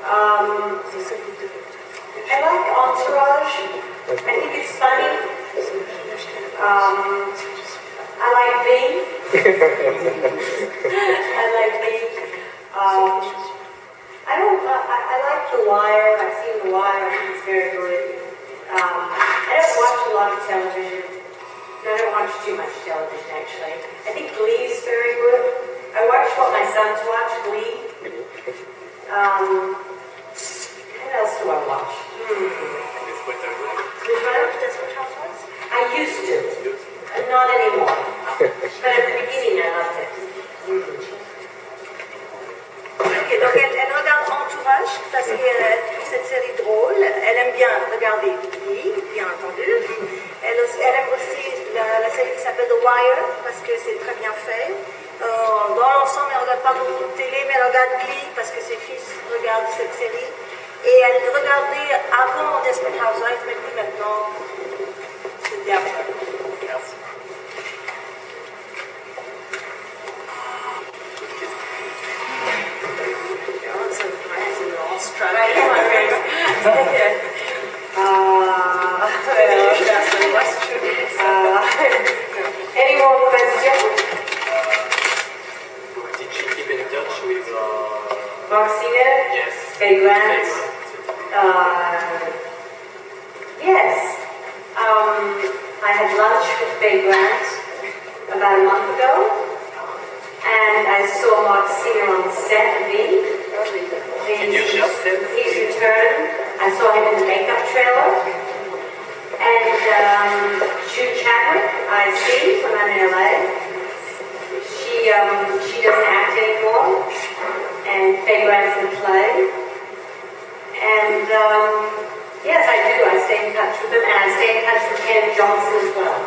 I like Entourage. I think it's funny. I like V. I like V. I like The Wire. I've seen The Wire. I think it's very good. I don't watch a lot of television. I don't watch too much television, actually. I think Glee is very good. I watch what my sons watch, Glee. What else do I watch? Which one? I used to. Not anymore. But at the beginning, I loved it. Ok, donc elle regarde Entourage parce qu'elle trouve cette série drôle. Elle aime bien regarder Glee, bien entendu. Elle aime aussi la série qui s'appelle The Wire parce que c'est très bien fait. Dans l'ensemble, elle ne regarde pas beaucoup de télé, mais elle regarde Glee parce que ses fils regardent cette série. Et elle regardait avant Desperate Housewives, mais plus maintenant. C'était après. Merci. Any more questions? Did she keep in touch with Marcina? Yes. Faye Grant? Yes. I had lunch with Faye Grant about a month ago, and I saw Mark Singer on the set of V. He's returned. I saw him in the makeup trailer. And June Chadwick, I see when I'm in LA. She doesn't act anymore, and Faye Grant's in the play. And yes, I do. I stay in touch with them, and I stay in touch with Ken Johnson as well.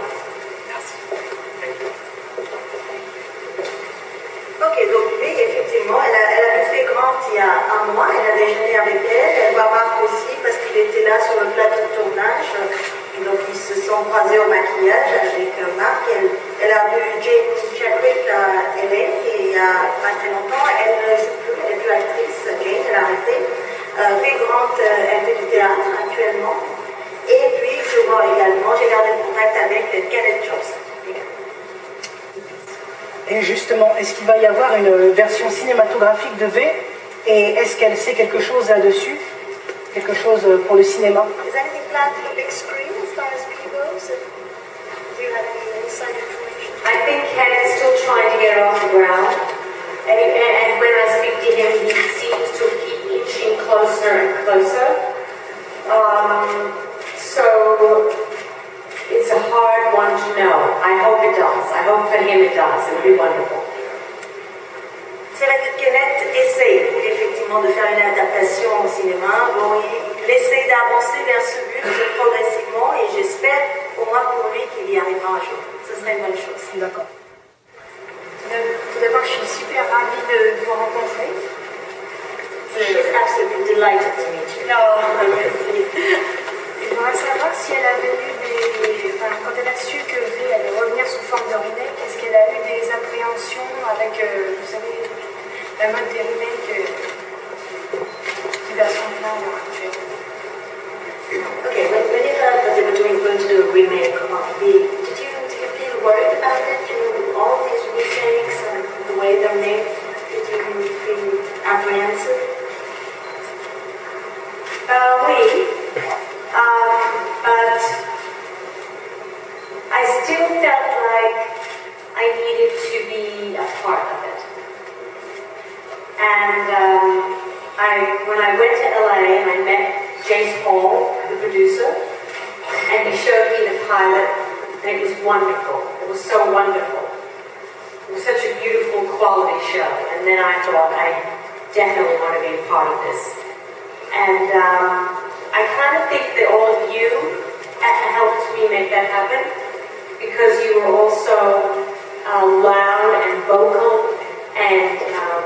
Ok, donc oui, effectivement, elle a vu Faye Grant il y a un mois, elle a déjeuné avec elle, elle voit Marc aussi parce qu'il était là sur le plateau de tournage, donc ils se sont croisés au maquillage avec Marc. Elle a vu Jane Chadwick à LA et il y a pas très longtemps, elle ne joue plus, elle est plus actrice, Jane, elle a arrêté. Faye Grant, elle fait du théâtre actuellement, et puis je vois également, j'ai gardé le contact avec Kenneth Johnson. Et justement, est-ce qu'il va y avoir une version cinématographique de V? Et est-ce qu'elle sait quelque chose là-dessus? Quelque chose pour le cinéma? Is anything planned for the big screen as far as V goes? Do you have any inside information? I think Ken is still trying to get it off the ground. And when I speak to him, he seems to keep inching closer and closer. So it's a hard one to know. I hope it does. I hope for him it does. It would be wonderful. C'est vrai que Kenneth essaye effectivement de faire une adaptation au cinéma. Bon, il essaye d'avancer vers ce but progressivement et j'espère au moins pour lui qu'il y arrivera un jour. Ce serait une bonne chose. D'accord. Tout d'abord, je suis super ravie de vous rencontrer. She's absolutely delighted to meet you. Je voudrais savoir si elle avait eu quand elle a su que V allait revenir sous forme de remake, est-ce qu'elle a eu des appréhensions avec, vous savez, la mode des remakes qui va son plan actuel? Okay, when you heard that they were going to do a remake of V, did you feel worried about it? All these remakes and the way they're made, did you feel apprehensive? Oui. But I still felt like I needed to be a part of it. And when I went to LA and I met Jace Hall, the producer, and he showed me the pilot, and it was wonderful. It was so wonderful. It was such a beautiful quality show. And then I thought, I definitely want to be a part of this. And I kind of think that all of you helped me make that happen, because you were also loud and vocal and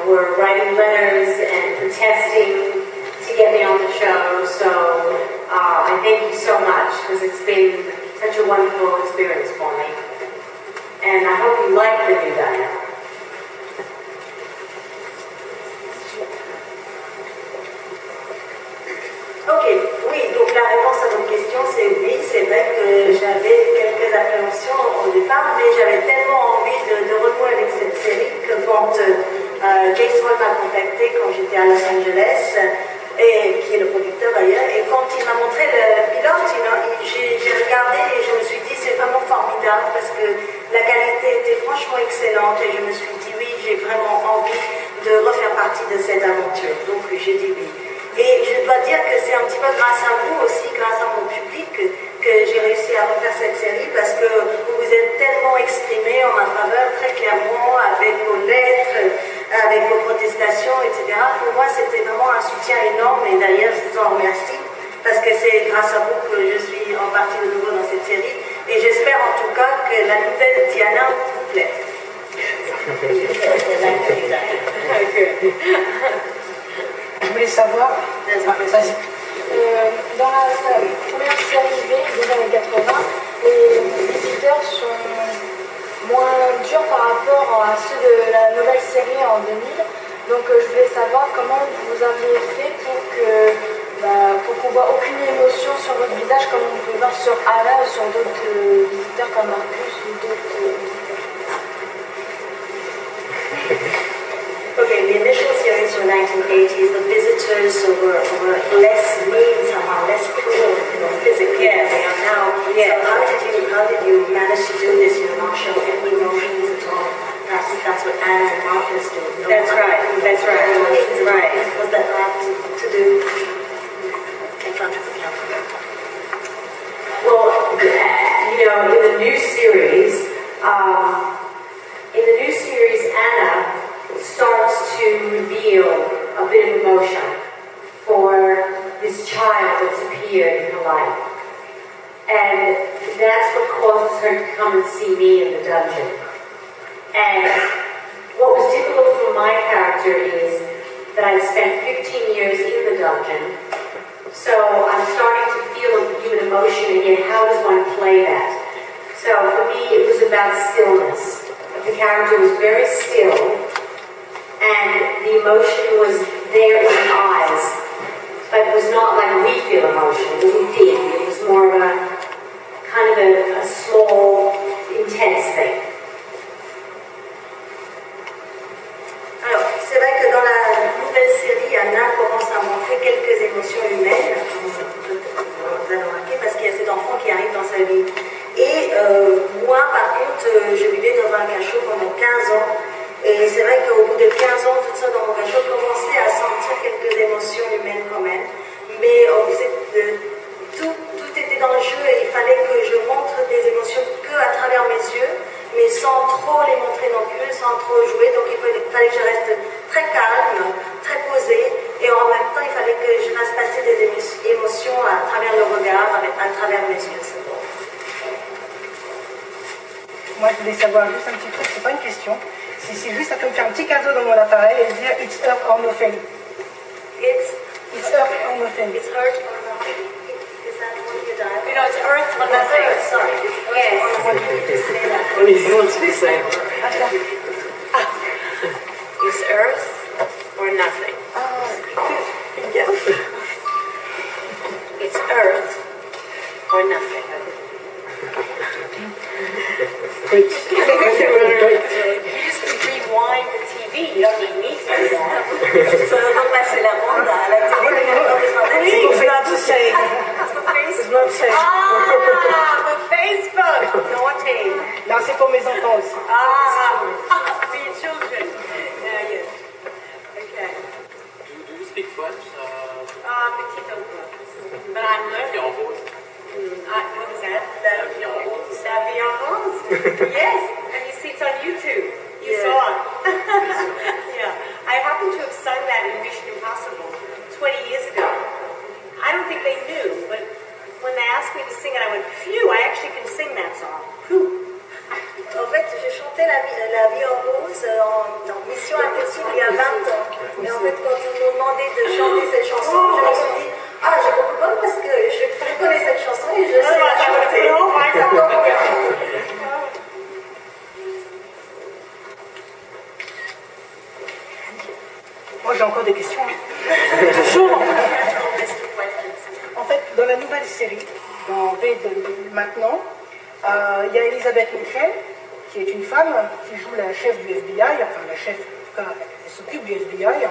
were writing letters and protesting to get me on the show. So I thank you so much, because it's been such a wonderful experience for me. And I hope you like the new Diana. question, c'est oui, c'est vrai que j'avais quelques appréhensions au départ, mais j'avais tellement envie de renouer avec cette série que quand James Hall m'a contacté quand j'étais à Los Angeles, et qui est le producteur d'ailleurs, et quand il m'a montré le pilote, j'ai regardé et je me suis dit c'est vraiment formidable parce que la qualité était franchement excellente et je me suis dit oui, j'ai vraiment envie de refaire partie de cette aventure. Donc j'ai dit oui. Et je dois dire que c'est un petit peu grâce à vous aussi, grâce à mon public, que j'ai réussi à refaire cette série parce que vous vous êtes tellement exprimé en ma faveur très clairement avec vos lettres, avec vos protestations, etc. Pour moi, c'était vraiment un soutien énorme et d'ailleurs, je vous en remercie parce que c'est grâce à vous que je suis en partie de nouveau dans cette série et j'espère en tout cas que la nouvelle Diana vous plaît. Je voulais savoir. Vas-y. Dans la première série V des années 80, les visiteurs sont moins durs par rapport à ceux de la nouvelle série en 2000. Donc je voulais savoir comment vous aviez fait pour qu'on voit aucune émotion sur votre visage comme on peut voir sur Anna ou sur d'autres visiteurs comme Marcus ou d'autres visiteurs. Okay, the initial series from the 1980s, the visitors were less mean somehow, less cruel, physically than they are now. Yes. So how did you manage to do this? You're not showing any emotions at all. That's what Anna and Marcus do. That's right. Right. Was that hard to do in front of the camera? Well, you know, in the new series, Anna starts to reveal a bit of emotion for this child that's appeared in her life. And that's what causes her to come and see me in the dungeon. And what was difficult for my character is that I spent 15 years in the dungeon, so I'm starting to feel a human emotion, and yet how does one play that? So for me, it was about stillness. The character was very still, and the emotion was there in the eyes, but it was not like we feel emotion. It wasn't big. It was more of a kind of a small, intense thing. Alors, c'est vrai que dans la nouvelle série, Anna commence à montrer quelques émotions humaines, comme vous avez remarqué, parce qu'il y a cet enfant qui arrive dans sa vie. Et moi, par contre, je vivais dans un cachot pendant 15 ans. Et c'est vrai qu'au bout de 15 ans, tout ça dans mon cachot, je commençais à sentir quelques émotions humaines quand même. Mais tout était dans le jeu et il fallait que je montre des émotions qu'à travers mes yeux, mais sans trop les montrer non plus, sans trop jouer. Donc il fallait que je reste très calme, très posée. Et en même temps, il fallait que je fasse passer des émotions à travers le regard, à travers mes yeux. C'est bon. Moi, je voulais savoir juste un petit truc, c'est pas une question. C'est juste, ça peut me faire un petit cadeau dans mon appareil et dire It's Earth or Nothing. It's Earth or Nothing. It's hurt or nothing. Is that what you done? You know, it's earth or That's nothing. it, sorry. It's earth Yes. or nothing. You just say that. What do you want to be saying? It's earth or nothing. Yes. It's earth or nothing. Great. You just rewind the TV. You don't need me to do that. So on passer la bande à la télé, mais on a besoin d'être. It's not the same. It's not the same. Ah, for Facebook. Naughty. Non, c'est pour mes enfants aussi. For your children. Yeah, yes. Okay. Do you speak French? Petit un peu. But I'm La vie learning. en rose. What is that? La vie en rose. La vie en rose. Yes, and you see it's on YouTube. You Yeah. saw it. Yeah. I happen to have sung that in Mission Impossible 20 years ago. I don't think they knew, but when they asked me to sing it, I went, phew, I actually can sing that song. Phew. En fait, j'ai chanté la vie en rose dans Mission Impossible il y a 20 ans. Et en fait, quand ils m'ont demandé de chanter cette chanson, je me suis dit, ah, j'ai beaucoup peur parce que je connais cette chanson et je sais la chanter. Moi, j'ai encore des questions. Toujours. En fait, dans la nouvelle nouvelle série dans V de maintenant. Il y a Elisabeth Mitchell, qui est une femme qui joue la chef du FBI, enfin la chef, en tout cas, elle s'occupe du FBI,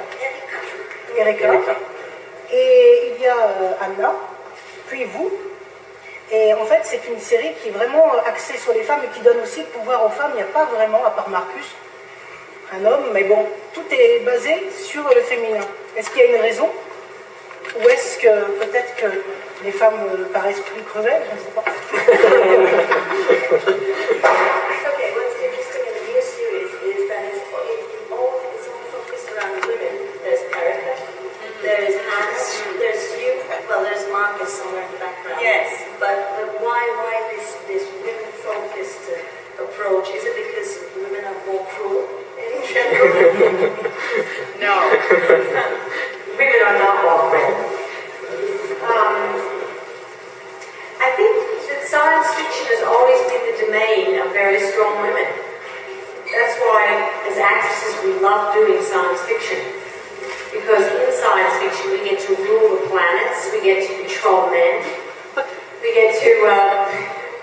Erika. Et il y a Anna, puis vous. Et en fait, c'est une série qui est vraiment axée sur les femmes et qui donne aussi le pouvoir aux femmes. Il n'y a pas vraiment, à part Marcus, un homme, mais bon, tout est basé sur le féminin. Est-ce qu'il y a une raison? Ou est-ce que peut-être que les femmes paraissent plus cruelles? Je ne sais pas. Okay, what's interesting in the new series is that it's all focused around women. There's Erica, there's Hannah, there's you, well, there's Marcus somewhere in the background. Yes. But why this women-focused approach? Is it because women are more cruel in general? No. Women are not welcome. I think that science fiction has always been the domain of very strong women. That's why, as actresses, we love doing science fiction. Because in science fiction, we get to rule the planets, we get to control men, we get to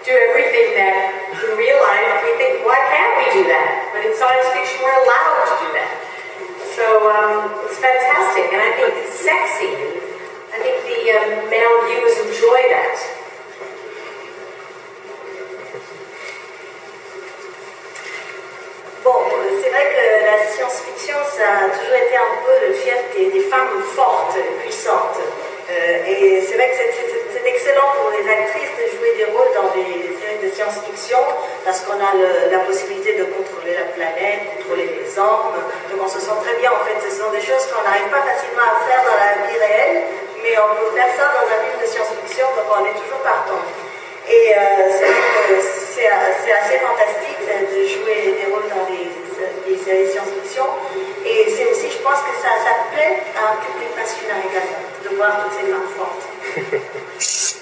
do everything that in real life we think, why can't we do that? But in science fiction, we're allowed to do that. So it's fantastic, and I think it's sexy. I think the male viewers enjoy that. Bon, c'est vrai que la science-fiction, ça a toujours été un peu le fief des femmes fortes, puissantes. Et c'est vrai que c'est excellent pour les actrices de jouer des rôles dans des séries de science-fiction parce qu'on a la possibilité de contrôler la planète, contrôler les hommes. Donc on se sent très bien. En fait, ce sont des choses qu'on n'arrive pas facilement à faire dans la vie réelle, mais on peut faire ça dans un film de science-fiction, donc on est toujours partant. Et c'est assez fantastique de jouer des rôles dans des séries de science-fiction. Et c'est aussi, je pense que ça plaît à un public masculin également, de voir toutes ces femmes fortes.